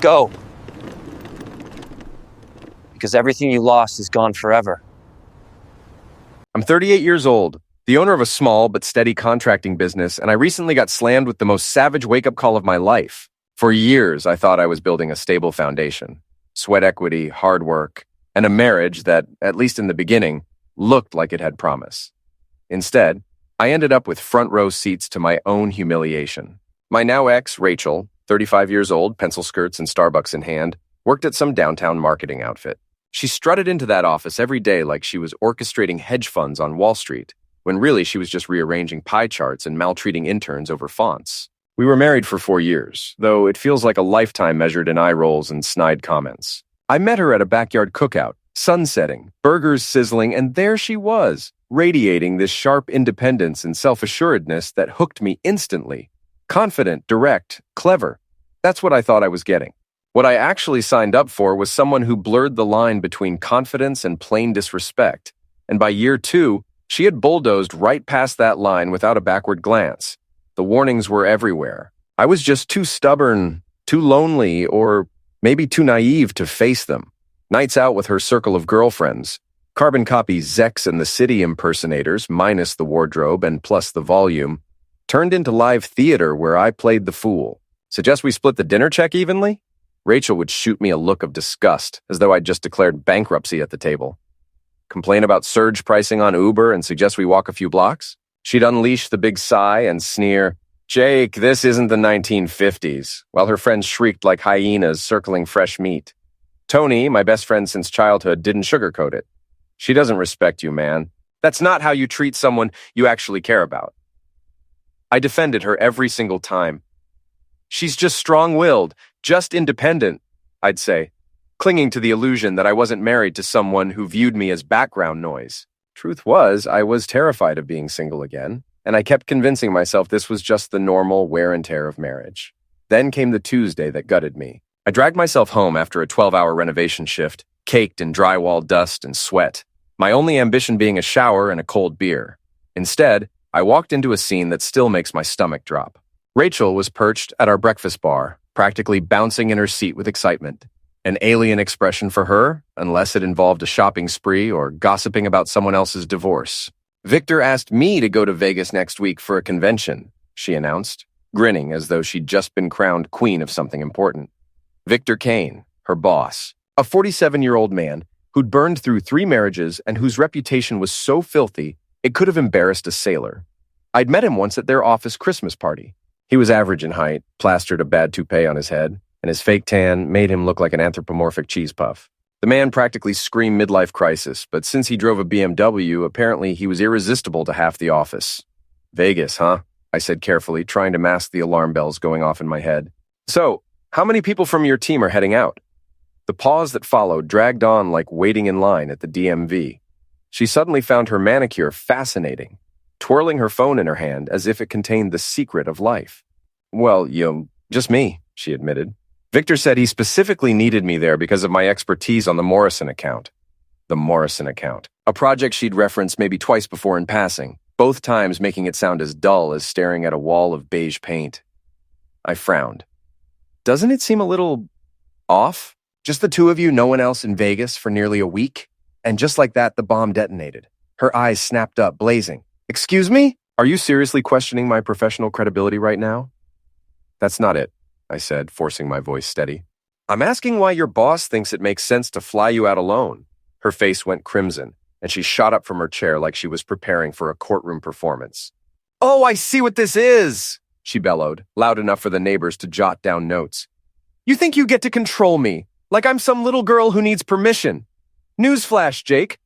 go. Because everything you lost is gone forever. I'm 38 years old, the owner of a small but steady contracting business, and I recently got slammed with the most savage wake-up call of my life. For years, I thought I was building a stable foundation. Sweat equity, hard work, and a marriage that, at least in the beginning, looked like it had promise. Instead, I ended up with front-row seats to my own humiliation. My now ex, Rachel, 35 years old, pencil skirts and Starbucks in hand, worked at some downtown marketing outfit. She strutted into that office every day like she was orchestrating hedge funds on Wall Street, when really she was just rearranging pie charts and maltreating interns over fonts. We were married for 4 years, though it feels like a lifetime measured in eye rolls and snide comments. I met her at a backyard cookout, sun setting, burgers sizzling, and there she was, radiating this sharp independence and self-assuredness that hooked me instantly. Confident, direct, clever. That's what I thought I was getting. What I actually signed up for was someone who blurred the line between confidence and plain disrespect, and by year 2, she had bulldozed right past that line without a backward glance. The warnings were everywhere. I was just too stubborn, too lonely, or maybe too naive to face them. Nights out with her circle of girlfriends, carbon copy Zex and the City impersonators, minus the wardrobe and plus the volume, turned into live theater where I played the fool. Suggest we split the dinner check evenly? Rachel would shoot me a look of disgust, as though I'd just declared bankruptcy at the table. Complain about surge pricing on Uber and suggest we walk a few blocks? She'd unleash the big sigh and sneer, "Jake, this isn't the 1950s," while her friends shrieked like hyenas circling fresh meat. Tony, my best friend since childhood, didn't sugarcoat it. "She doesn't respect you, man. That's not how you treat someone you actually care about." I defended her every single time. "She's just strong-willed, just independent," I'd say, clinging to the illusion that I wasn't married to someone who viewed me as background noise. Truth was, I was terrified of being single again, and I kept convincing myself this was just the normal wear and tear of marriage. Then came the Tuesday that gutted me. I dragged myself home after a 12-hour renovation shift, caked in drywall dust and sweat, my only ambition being a shower and a cold beer. Instead, I walked into a scene that still makes my stomach drop. Rachel was perched at our breakfast bar, practically bouncing in her seat with excitement. An alien expression for her, unless it involved a shopping spree or gossiping about someone else's divorce. "Victor asked me to go to Vegas next week for a convention," she announced, grinning as though she'd just been crowned queen of something important. Victor Kane, her boss, a 47-year-old man who'd burned through 3 marriages and whose reputation was so filthy it could have embarrassed a sailor. I'd met him once at their office Christmas party. He was average in height, plastered a bad toupee on his head, and his fake tan made him look like an anthropomorphic cheese puff. The man practically screamed midlife crisis, but since he drove a BMW, apparently he was irresistible to half the office. "Vegas, huh?" I said carefully, trying to mask the alarm bells going off in my head. "So, how many people from your team are heading out?" The pause that followed dragged on like waiting in line at the DMV. She suddenly found her manicure fascinating, twirling her phone in her hand as if it contained the secret of life. "Well, just me," she admitted. "Victor said he specifically needed me there because of my expertise on the Morrison account." The Morrison account. A project she'd referenced maybe twice before in passing, both times making it sound as dull as staring at a wall of beige paint. I frowned. "Doesn't it seem a little off? Just the two of you, no one else in Vegas for nearly a week?" And just like that, the bomb detonated. Her eyes snapped up, blazing. "Excuse me? Are you seriously questioning my professional credibility right now?" "That's not it," I said, forcing my voice steady. "I'm asking why your boss thinks it makes sense to fly you out alone." Her face went crimson, and she shot up from her chair like she was preparing for a courtroom performance. "Oh, I see what this is," she bellowed, loud enough for the neighbors to jot down notes. "You think you get to control me, like I'm some little girl who needs permission. Newsflash, Jake.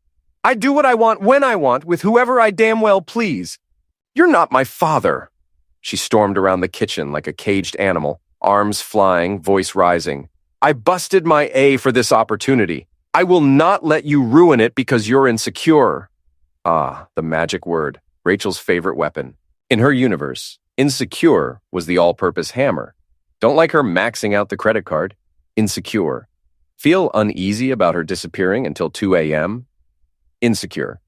I do what I want when I want with whoever I damn well please. You're not my father." She stormed around the kitchen like a caged animal, arms flying, voice rising. "I busted my A for this opportunity. I will not let you ruin it because you're insecure." Ah, the magic word, Rachel's favorite weapon. In her universe, insecure was the all-purpose hammer. Don't like her maxing out the credit card. Insecure. Feel uneasy about her disappearing until 2 a.m. Insecure.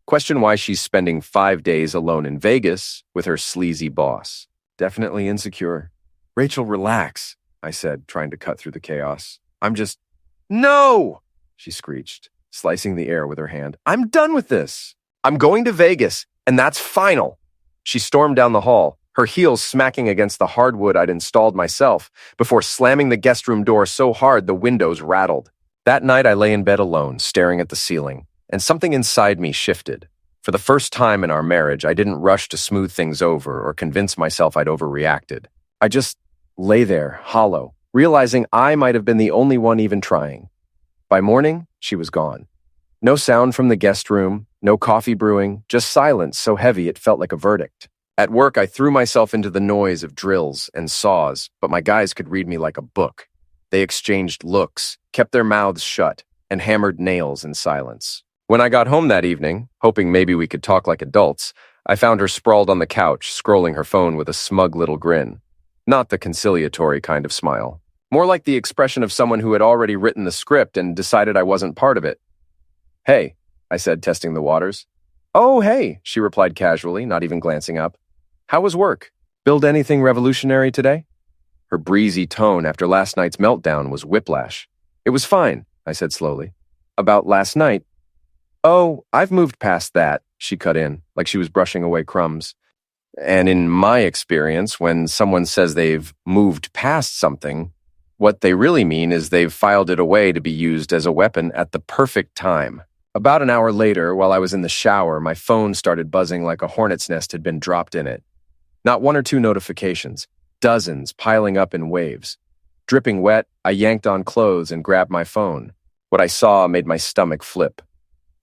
Question why she's spending 5 days alone in Vegas with her sleazy boss. Definitely insecure. "Rachel, relax. I said, trying to cut through the chaos. No! She screeched, slicing the air with her hand. I'm done with this. I'm going to Vegas, and that's final. She stormed down the hall, her heels smacking against the hardwood I'd installed myself, before slamming the guest room door so hard the windows rattled. That night I lay in bed alone, staring at the ceiling, and something inside me shifted. For the first time in our marriage, I didn't rush to smooth things over or convince myself I'd overreacted. I just lay there, hollow, realizing I might have been the only one even trying. By morning, she was gone. No sound from the guest room, no coffee brewing, just silence so heavy it felt like a verdict. At work, I threw myself into the noise of drills and saws, but my guys could read me like a book. They exchanged looks, kept their mouths shut, and hammered nails in silence. When I got home that evening, hoping maybe we could talk like adults, I found her sprawled on the couch, scrolling her phone with a smug little grin. Not the conciliatory kind of smile. More like the expression of someone who had already written the script and decided I wasn't part of it. Hey, I said, testing the waters. Oh, hey, she replied casually, not even glancing up. How was work? Build anything revolutionary today? Her breezy tone after last night's meltdown was whiplash. It was fine, I said slowly. About last night? Oh, I've moved past that, she cut in, like she was brushing away crumbs. And in my experience, when someone says they've moved past something, what they really mean is they've filed it away to be used as a weapon at the perfect time. About an hour later, while I was in the shower, my phone started buzzing like a hornet's nest had been dropped in it. Not one or two notifications, dozens piling up in waves. Dripping wet, I yanked on clothes and grabbed my phone. What I saw made my stomach flip.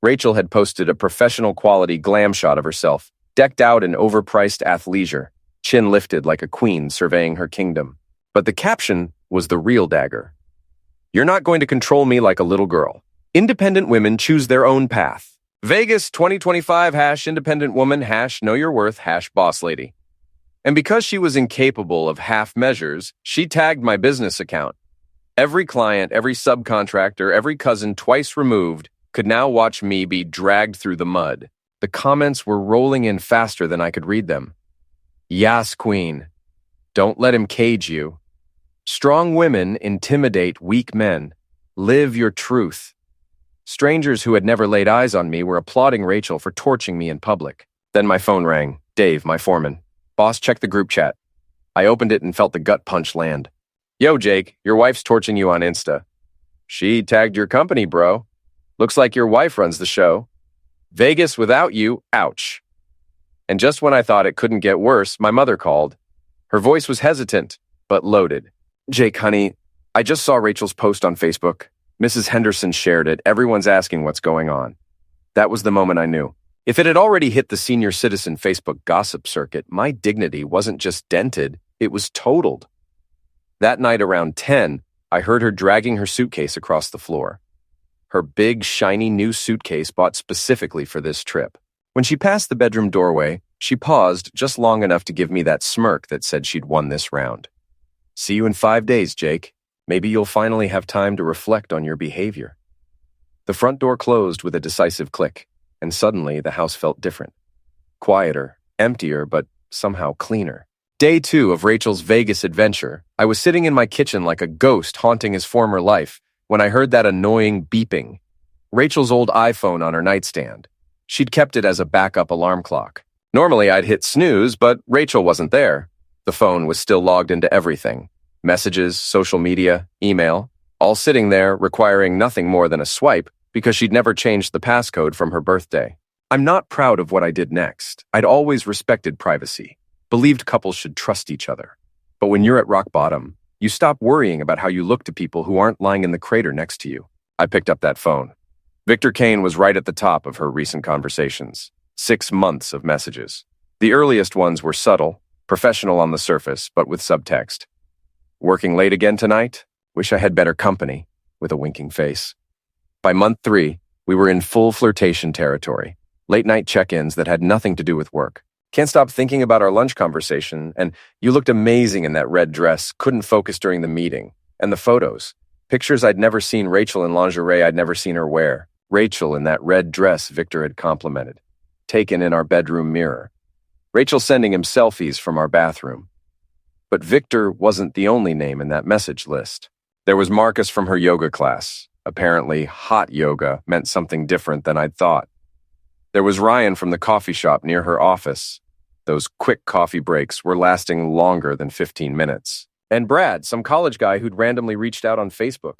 Rachel had posted a professional quality glam shot of herself, decked out in overpriced athleisure, chin lifted like a queen surveying her kingdom. But the caption was the real dagger. You're not going to control me like a little girl. Independent women choose their own path. Vegas 2025 #independent woman #know your worth #boss lady. And because she was incapable of half measures, she tagged my business account. Every client, every subcontractor, every cousin twice removed could now watch me be dragged through the mud. The comments were rolling in faster than I could read them. Yas, queen. Don't let him cage you. Strong women intimidate weak men. Live your truth. Strangers who had never laid eyes on me were applauding Rachel for torching me in public. Then my phone rang. Dave, my foreman. Boss, check the group chat. I opened it and felt the gut punch land. Yo, Jake, your wife's torching you on Insta. She tagged your company, bro. Looks like your wife runs the show. Vegas without you, ouch. And just when I thought it couldn't get worse, my mother called. Her voice was hesitant, but loaded. Jake, honey, I just saw Rachel's post on Facebook. Mrs. Henderson shared it. Everyone's asking what's going on. That was the moment I knew. If it had already hit the senior citizen Facebook gossip circuit, my dignity wasn't just dented, it was totaled. That night around 10, I heard her dragging her suitcase across the floor. Her big, shiny new suitcase bought specifically for this trip. When she passed the bedroom doorway, she paused just long enough to give me that smirk that said she'd won this round. See you in 5 days, Jake. Maybe you'll finally have time to reflect on your behavior. The front door closed with a decisive click, and suddenly the house felt different. Quieter, emptier, but somehow cleaner. Day 2 of Rachel's Vegas adventure, I was sitting in my kitchen like a ghost haunting his former life when I heard that annoying beeping. Rachel's old iPhone on her nightstand. She'd kept it as a backup alarm clock. Normally I'd hit snooze, but Rachel wasn't there. The phone was still logged into everything. Messages, social media, email, all sitting there requiring nothing more than a swipe because she'd never changed the passcode from her birthday. I'm not proud of what I did next. I'd always respected privacy, believed couples should trust each other. But when you're at rock bottom, you stop worrying about how you look to people who aren't lying in the crater next to you. I picked up that phone. Victor Kane was right at the top of her recent conversations. 6 months of messages. The earliest ones were subtle, professional on the surface, but with subtext. Working late again tonight? Wish I had better company, with a winking face. By month 3, we were in full flirtation territory. Late-night check-ins that had nothing to do with work. Can't stop thinking about our lunch conversation, and you looked amazing in that red dress, couldn't focus during the meeting. And the photos. Pictures I'd never seen Rachel in lingerie I'd never seen her wear. Rachel in that red dress Victor had complimented. Taken in our bedroom mirror. Rachel sending him selfies from our bathroom. But Victor wasn't the only name in that message list. There was Marcus from her yoga class. Apparently, hot yoga meant something different than I'd thought. There was Ryan from the coffee shop near her office. Those quick coffee breaks were lasting longer than 15 minutes. And Brad, some college guy who'd randomly reached out on Facebook.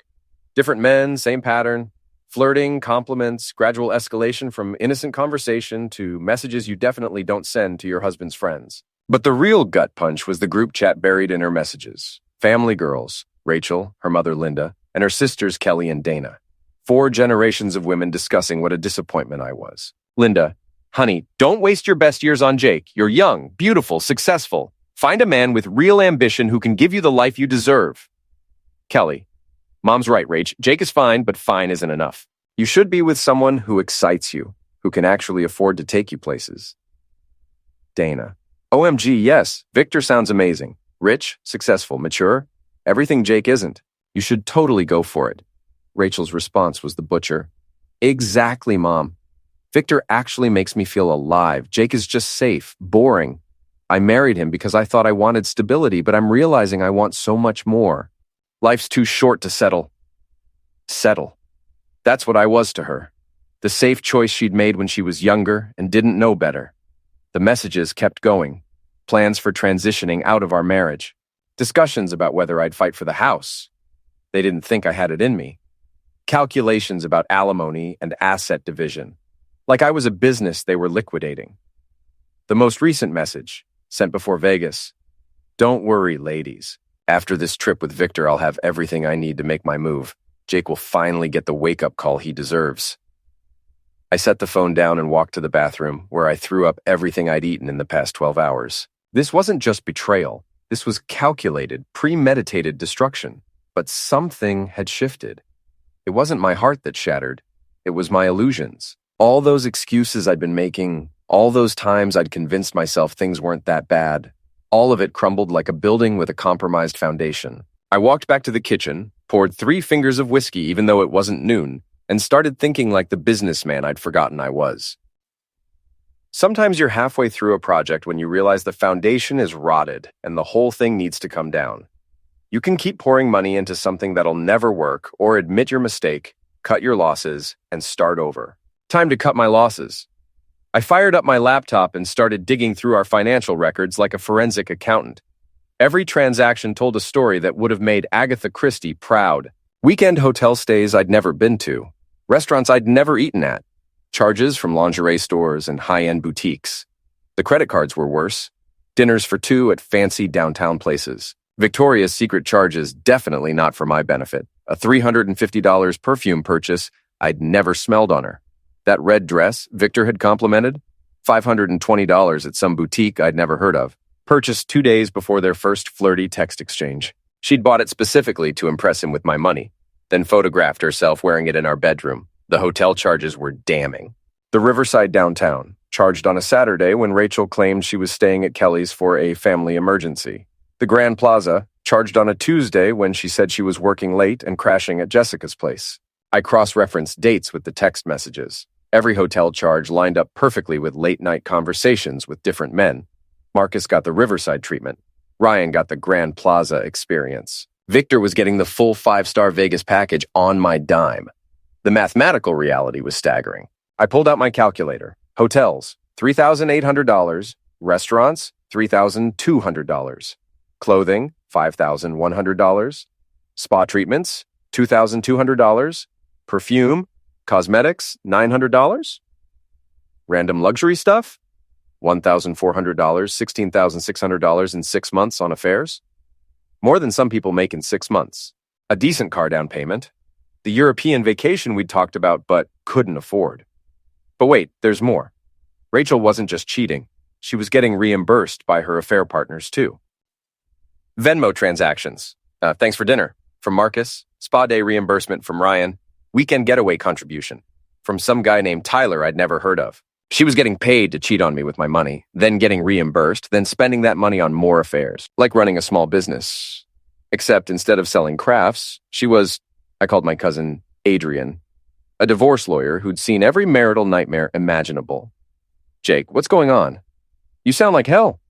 Different men, same pattern. Flirting, compliments, gradual escalation from innocent conversation to messages you definitely don't send to your husband's friends. But the real gut punch was the group chat buried in her messages. Family girls, Rachel, her mother Linda, and her sisters Kelly and Dana. 4 generations of women discussing what a disappointment I was. Linda, honey, don't waste your best years on Jake. You're young, beautiful, successful. Find a man with real ambition who can give you the life you deserve. Kelly, Mom's right, Rach. Jake is fine, but fine isn't enough. You should be with someone who excites you, who can actually afford to take you places. Dana, OMG, yes, Victor sounds amazing. Rich, successful, mature. Everything Jake isn't. You should totally go for it. Rachel's response was the butcher. Exactly, Mom. Victor actually makes me feel alive. Jake is just safe, boring. I married him because I thought I wanted stability, but I'm realizing I want so much more. Life's too short to settle. Settle. That's what I was to her. The safe choice she'd made when she was younger and didn't know better. The messages kept going. Plans for transitioning out of our marriage. Discussions about whether I'd fight for the house. They didn't think I had it in me. Calculations about alimony and asset division. Like I was a business they were liquidating. The most recent message, sent before Vegas. Don't worry, ladies. After this trip with Victor, I'll have everything I need to make my move. Jake will finally get the wake-up call he deserves. I set the phone down and walked to the bathroom, where I threw up everything I'd eaten in the past 12 hours. This wasn't just betrayal. This was calculated, premeditated destruction. But something had shifted. It wasn't my heart that shattered. It was my illusions. All those excuses I'd been making, all those times I'd convinced myself things weren't that bad, all of it crumbled like a building with a compromised foundation. I walked back to the kitchen, poured 3 fingers of whiskey even though it wasn't noon, and started thinking like the businessman I'd forgotten I was. Sometimes you're halfway through a project when you realize the foundation is rotted and the whole thing needs to come down. You can keep pouring money into something that'll never work, or admit your mistake, cut your losses, and start over. Time to cut my losses. I fired up my laptop and started digging through our financial records like a forensic accountant. Every transaction told a story that would have made Agatha Christie proud. Weekend hotel stays I'd never been to. Restaurants I'd never eaten at. Charges from lingerie stores and high-end boutiques. The credit cards were worse. Dinners for 2 at fancy downtown places. Victoria's Secret charges definitely not for my benefit. A $350 perfume purchase I'd never smelled on her. That red dress Victor had complimented, $520 at some boutique I'd never heard of. Purchased 2 days before their first flirty text exchange. She'd bought it specifically to impress him with my money, then photographed herself wearing it in our bedroom. The hotel charges were damning. The Riverside downtown, charged on a Saturday when Rachel claimed she was staying at Kelly's for a family emergency. The Grand Plaza, charged on a Tuesday when she said she was working late and crashing at Jessica's place. I cross-referenced dates with the text messages. Every hotel charge lined up perfectly with late-night conversations with different men. Marcus got the Riverside treatment. Ryan got the Grand Plaza experience. Victor was getting the full 5-star Vegas package on my dime. The mathematical reality was staggering. I pulled out my calculator. Hotels, $3,800. Restaurants, $3,200. Clothing, $5,100. Spa treatments, $2,200. Perfume, cosmetics, $900. Random luxury stuff, $1,400, $16,600 in 6 months on affairs. More than some people make in 6 months. A decent car down payment. The European vacation we'd talked about but couldn't afford. But wait, there's more. Rachel wasn't just cheating. She was getting reimbursed by her affair partners too. Venmo transactions. Thanks for dinner. From Marcus. Spa day reimbursement from Ryan. Weekend getaway contribution. From some guy named Tyler I'd never heard of. She was getting paid to cheat on me with my money, then getting reimbursed, then spending that money on more affairs, like running a small business. Except instead of selling crafts, she was, I called my cousin Adrian, a divorce lawyer who'd seen every marital nightmare imaginable. Jake, what's going on? You sound like hell,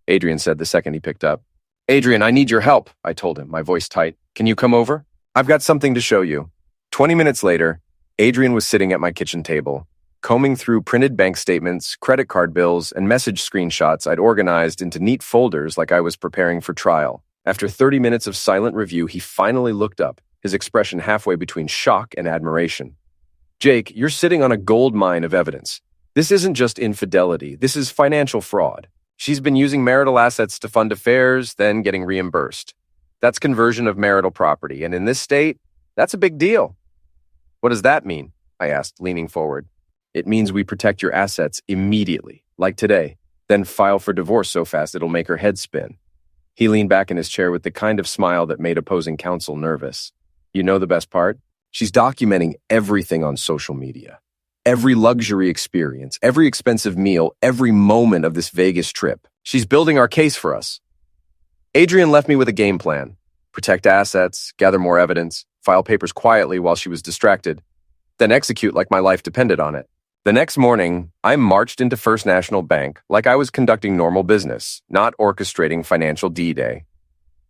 Adrian said the second he picked up. Adrian, I need your help, I told him, my voice tight. Can you come over? I've got something to show you. 20 minutes later, Adrian was sitting at my kitchen table, combing through printed bank statements, credit card bills, and message screenshots I'd organized into neat folders like I was preparing for trial. After 30 minutes of silent review, he finally looked up, his expression halfway between shock and admiration. Jake, you're sitting on a gold mine of evidence. This isn't just infidelity, this is financial fraud. She's been using marital assets to fund affairs, then getting reimbursed. That's conversion of marital property, and in this state, that's a big deal. What does that mean? I asked, leaning forward. It means we protect your assets immediately, like today, then file for divorce so fast it'll make her head spin. He leaned back in his chair with the kind of smile that made opposing counsel nervous. You know the best part? She's documenting everything on social media. Every luxury experience, every expensive meal, every moment of this Vegas trip. She's building our case for us. Adrian left me with a game plan. Protect assets, gather more evidence, file papers quietly while she was distracted, then execute like my life depended on it. The next morning, I marched into First National Bank like I was conducting normal business, not orchestrating financial D-Day.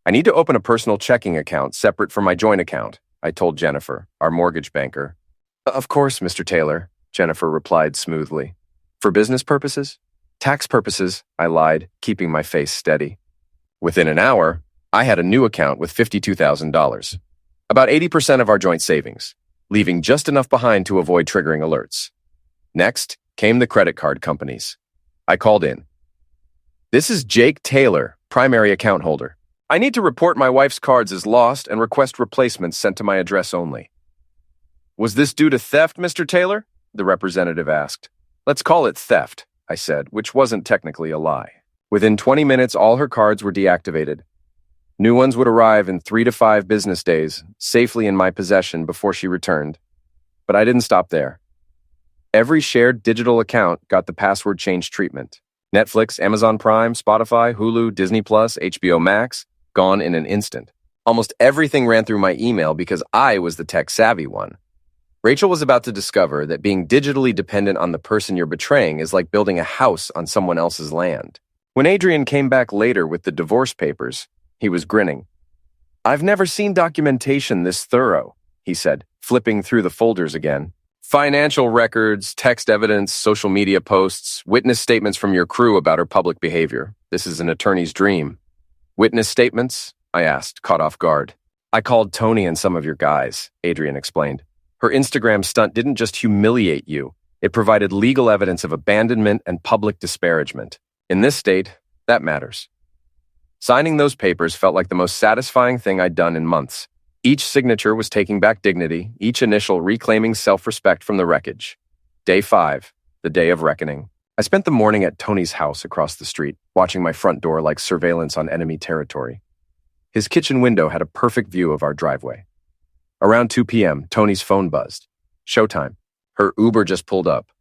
I need to open a personal checking account separate from my joint account, I told Jennifer, our mortgage banker. Of course, Mr. Taylor, Jennifer replied smoothly. For business purposes? Tax purposes, I lied, keeping my face steady. Within an hour, I had a new account with $52,000. About 80% of our joint savings, leaving just enough behind to avoid triggering alerts. Next came the credit card companies. I called in. This is Jake Taylor, primary account holder. I need to report my wife's cards as lost and request replacements sent to my address only. Was this due to theft, Mr. Taylor? The representative asked. Let's call it theft, I said, which wasn't technically a lie. Within 20 minutes, all her cards were deactivated. New ones would arrive in 3 to 5 business days, safely in my possession before she returned. But I didn't stop there. Every shared digital account got the password change treatment. Netflix, Amazon Prime, Spotify, Hulu, Disney+, HBO Max, gone in an instant. Almost everything ran through my email because I was the tech-savvy one. Rachel was about to discover that being digitally dependent on the person you're betraying is like building a house on someone else's land. When Adrian came back later with the divorce papers, he was grinning. I've never seen documentation this thorough, he said, flipping through the folders again. Financial records, text evidence, social media posts, witness statements from your crew about her public behavior. This is an attorney's dream. Witness statements? I asked, caught off guard. I called Tony and some of your guys, Adrian explained. Her Instagram stunt didn't just humiliate you. It provided legal evidence of abandonment and public disparagement. In this state, that matters. Signing those papers felt like the most satisfying thing I'd done in months. Each signature was taking back dignity, each initial reclaiming self-respect from the wreckage. Day 5, the day of reckoning. I spent the morning at Tony's house across the street, watching my front door like surveillance on enemy territory. His kitchen window had a perfect view of our driveway. Around 2 p.m., Tony's phone buzzed. Showtime. Her Uber just pulled up.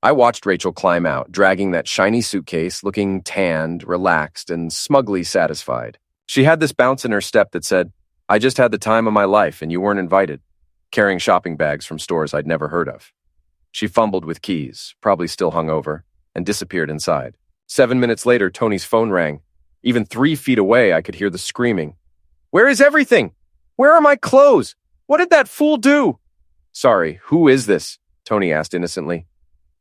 I watched Rachel climb out, dragging that shiny suitcase, looking tanned, relaxed, and smugly satisfied. She had this bounce in her step that said, I just had the time of my life and you weren't invited, carrying shopping bags from stores I'd never heard of. She fumbled with keys, probably still hungover, and disappeared inside. 7 minutes later, Tony's phone rang. Even 3 feet away, I could hear the screaming. Where is everything? Where are my clothes? What did that fool do? Sorry, who is this? Tony asked innocently.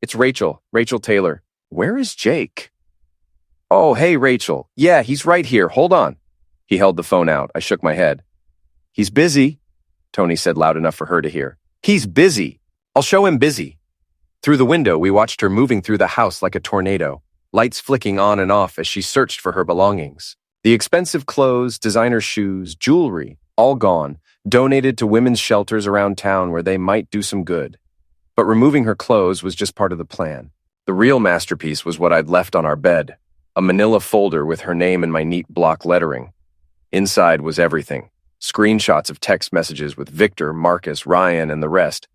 It's Rachel Taylor. Where is Jake? Oh, hey, Rachel. Yeah, he's right here. Hold on. He held the phone out. I shook my head. He's busy, Tony said loud enough for her to hear. He's busy. I'll show him busy. Through the window, we watched her moving through the house like a tornado, lights flicking on and off as she searched for her belongings. The expensive clothes, designer shoes, jewelry, all gone, donated to women's shelters around town where they might do some good. But removing her clothes was just part of the plan. The real masterpiece was what I'd left on our bed, a manila folder with her name and my neat block lettering. Inside was everything. Screenshots of text messages with Victor, Marcus, Ryan, and the rest,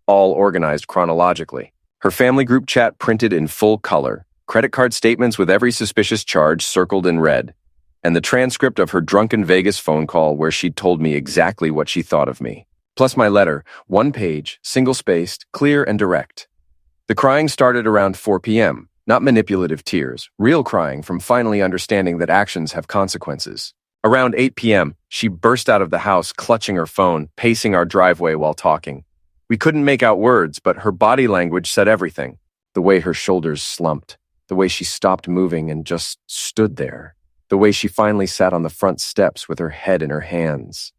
all organized chronologically. Her family group chat printed in full color, credit card statements with every suspicious charge circled in red, and the transcript of her drunken Vegas phone call where she'd told me exactly what she thought of me. Plus my letter, 1 page, single-spaced, clear and direct. The crying started around 4 p.m., not manipulative tears, real crying from finally understanding that actions have consequences. Around 8 p.m., she burst out of the house, clutching her phone, pacing our driveway while talking. We couldn't make out words, but her body language said everything. The way her shoulders slumped, the way she stopped moving and just stood there, the way she finally sat on the front steps with her head in her hands.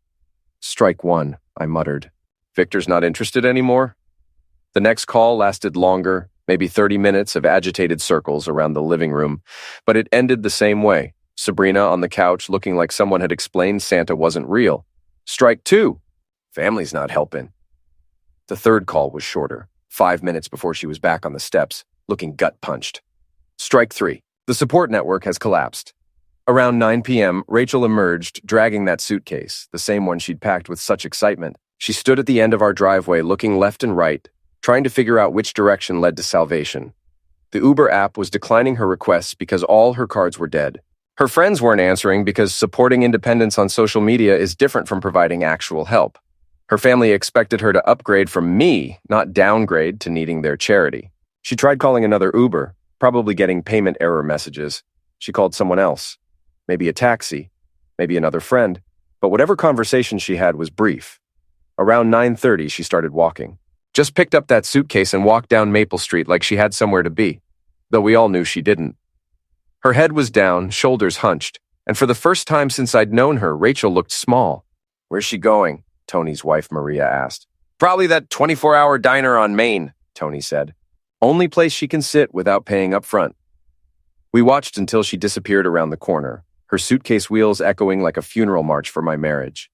"Strike one," I muttered. "Victor's not interested anymore?" The next call lasted longer, maybe 30 minutes of agitated circles around the living room, but it ended the same way. Sabrina on the couch looking like someone had explained Santa wasn't real. "Strike two. Family's not helping." The third call was shorter, 5 minutes before she was back on the steps, looking gut-punched. "Strike three. The support network has collapsed." Around 9 p.m., Rachel emerged, dragging that suitcase, the same one she'd packed with such excitement. She stood at the end of our driveway, looking left and right, trying to figure out which direction led to salvation. The Uber app was declining her requests because all her cards were dead. Her friends weren't answering because supporting independence on social media is different from providing actual help. Her family expected her to upgrade from me, not downgrade to needing their charity. She tried calling another Uber, probably getting payment error messages. She called someone else. Maybe a taxi, maybe another friend, but whatever conversation she had was brief. Around 9:30, she started walking. Just picked up that suitcase and walked down Maple Street like she had somewhere to be, though we all knew she didn't. Her head was down, shoulders hunched, and for the first time since I'd known her, Rachel looked small. "Where's she going?" Tony's wife Maria asked. "Probably that 24-hour diner on Main," Tony said. "Only place she can sit without paying up front." We watched until she disappeared around the corner, her suitcase wheels echoing like a funeral march for my marriage.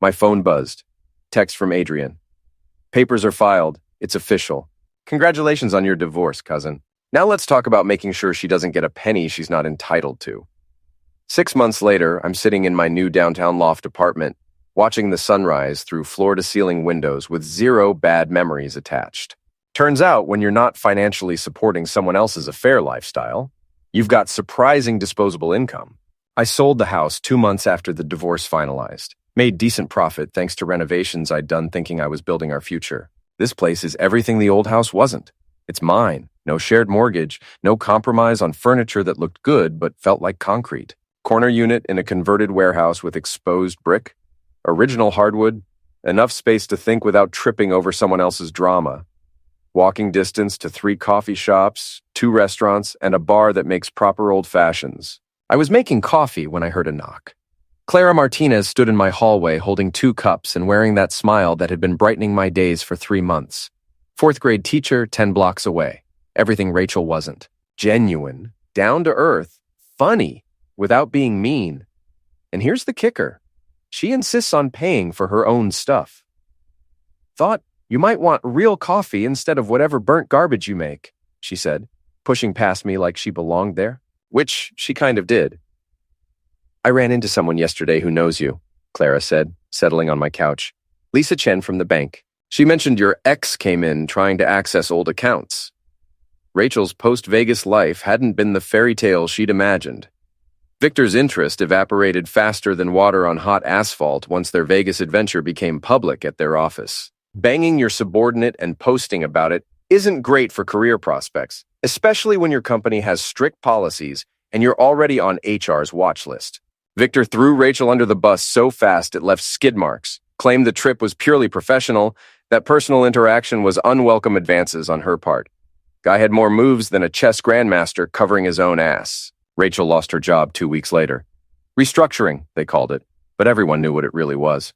My phone buzzed. Text from Adrian. "Papers are filed. It's official. Congratulations on your divorce, cousin. Now let's talk about making sure she doesn't get a penny she's not entitled to." 6 months later, I'm sitting in my new downtown loft apartment, watching the sunrise through floor-to-ceiling windows with 0 bad memories attached. Turns out, when you're not financially supporting someone else's affair lifestyle, you've got surprising disposable income. I sold the house 2 months after the divorce finalized. Made decent profit thanks to renovations I'd done thinking I was building our future. This place is everything the old house wasn't. It's mine. No shared mortgage, no compromise on furniture that looked good but felt like concrete. Corner unit in a converted warehouse with exposed brick. Original hardwood. Enough space to think without tripping over someone else's drama. Walking distance to 3 coffee shops, 2 restaurants, and a bar that makes proper old fashions. I was making coffee when I heard a knock. Clara Martinez stood in my hallway holding 2 cups and wearing that smile that had been brightening my days for 3 months. 4th grade teacher, 10 blocks away. Everything Rachel wasn't. Genuine, down to earth, funny, without being mean. And here's the kicker. She insists on paying for her own stuff. "Thought you might want real coffee instead of whatever burnt garbage you make," she said, pushing past me like she belonged there, which she kind of did. "I ran into someone yesterday who knows you," Clara said, settling on my couch. "Lisa Chen from the bank. She mentioned your ex came in trying to access old accounts." Rachel's post-Vegas life hadn't been the fairy tale she'd imagined. Victor's interest evaporated faster than water on hot asphalt once their Vegas adventure became public at their office. Banging your subordinate and posting about it isn't great for career prospects, especially when your company has strict policies and you're already on HR's watch list. Victor threw Rachel under the bus so fast it left skid marks, claimed the trip was purely professional, that personal interaction was unwelcome advances on her part. Guy had more moves than a chess grandmaster covering his own ass. Rachel lost her job 2 weeks later. Restructuring, they called it, but everyone knew what it really was.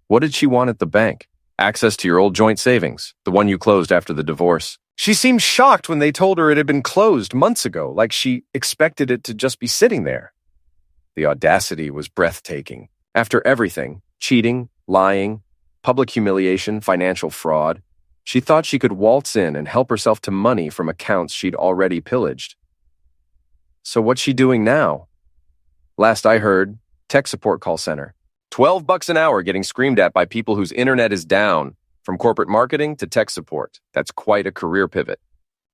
What did she want at the bank? Access to your old joint savings, the one you closed after the divorce. She seemed shocked when they told her it had been closed months ago, like she expected it to just be sitting there. The audacity was breathtaking. After everything, cheating, lying, public humiliation, financial fraud, she thought she could waltz in and help herself to money from accounts she'd already pillaged. So what's she doing now? Last I heard, tech support call center. $12 an hour getting screamed at by people whose internet is down, from corporate marketing to tech support. That's quite a career pivot.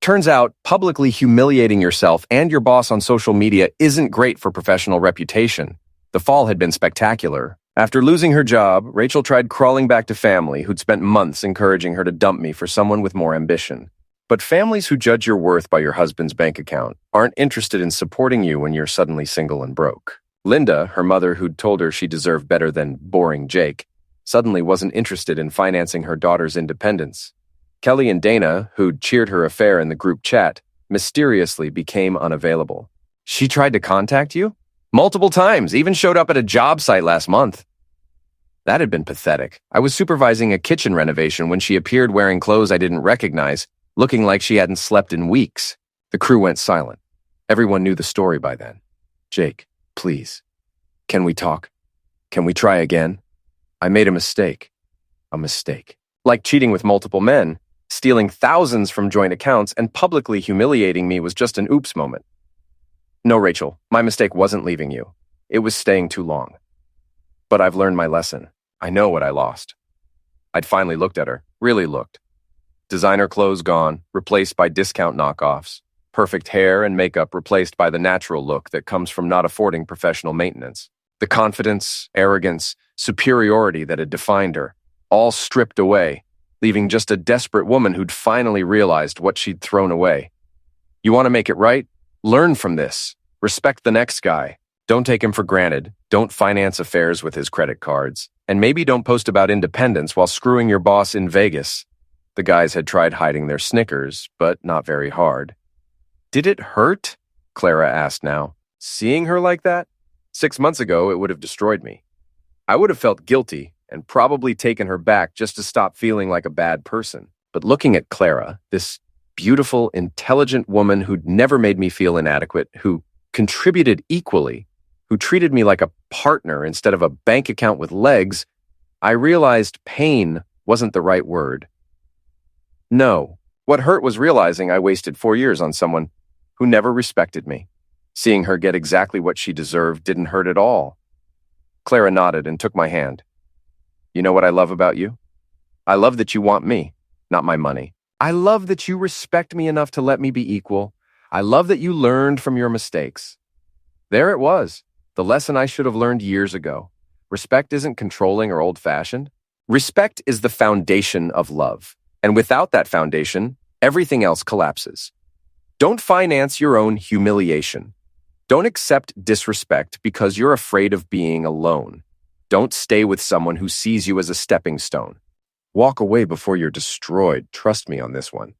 Turns out, publicly humiliating yourself and your boss on social media isn't great for professional reputation. The fall had been spectacular. After losing her job, Rachel tried crawling back to family who'd spent months encouraging her to dump me for someone with more ambition. But families who judge your worth by your husband's bank account aren't interested in supporting you when you're suddenly single and broke. Linda, her mother who'd told her she deserved better than boring Jake, suddenly wasn't interested in financing her daughter's independence. Kelly and Dana, who'd cheered her affair in the group chat, mysteriously became unavailable. She tried to contact you? Multiple times, even showed up at a job site last month. That had been pathetic. I was supervising a kitchen renovation when she appeared wearing clothes I didn't recognize, looking like she hadn't slept in weeks. The crew went silent. Everyone knew the story by then. Jake, please. Can we talk? Can we try again? I made a mistake. A mistake. Like cheating with multiple men, stealing thousands from joint accounts, and publicly humiliating me was just an oops moment. No, Rachel, my mistake wasn't leaving you. It was staying too long. But I've learned my lesson. I know what I lost. I'd finally looked at her, really looked. Designer clothes gone, replaced by discount knockoffs. Perfect hair and makeup replaced by the natural look that comes from not affording professional maintenance. The confidence, arrogance, superiority that had defined her, all stripped away, leaving just a desperate woman who'd finally realized what she'd thrown away. You want to make it right? Learn from this. Respect the next guy. Don't take him for granted. Don't finance affairs with his credit cards. And maybe don't post about independence while screwing your boss in Vegas. The guys had tried hiding their snickers, but not very hard. Did it hurt? Clara asked now. Seeing her like that? 6 months ago, it would have destroyed me. I would have felt guilty and probably taken her back just to stop feeling like a bad person. But looking at Clara, this beautiful, intelligent woman who'd never made me feel inadequate, who contributed equally, who treated me like a partner instead of a bank account with legs, I realized pain wasn't the right word. No, what hurt was realizing I wasted 4 years on someone who never respected me. Seeing her get exactly what she deserved didn't hurt at all. Clara nodded and took my hand. You know what I love about you? I love that you want me, not my money. I love that you respect me enough to let me be equal. I love that you learned from your mistakes. There it was, the lesson I should have learned years ago. Respect isn't controlling or old-fashioned. Respect is the foundation of love. And without that foundation, everything else collapses. Don't finance your own humiliation. Don't accept disrespect because you're afraid of being alone. Don't stay with someone who sees you as a stepping stone. Walk away before you're destroyed. Trust me on this one.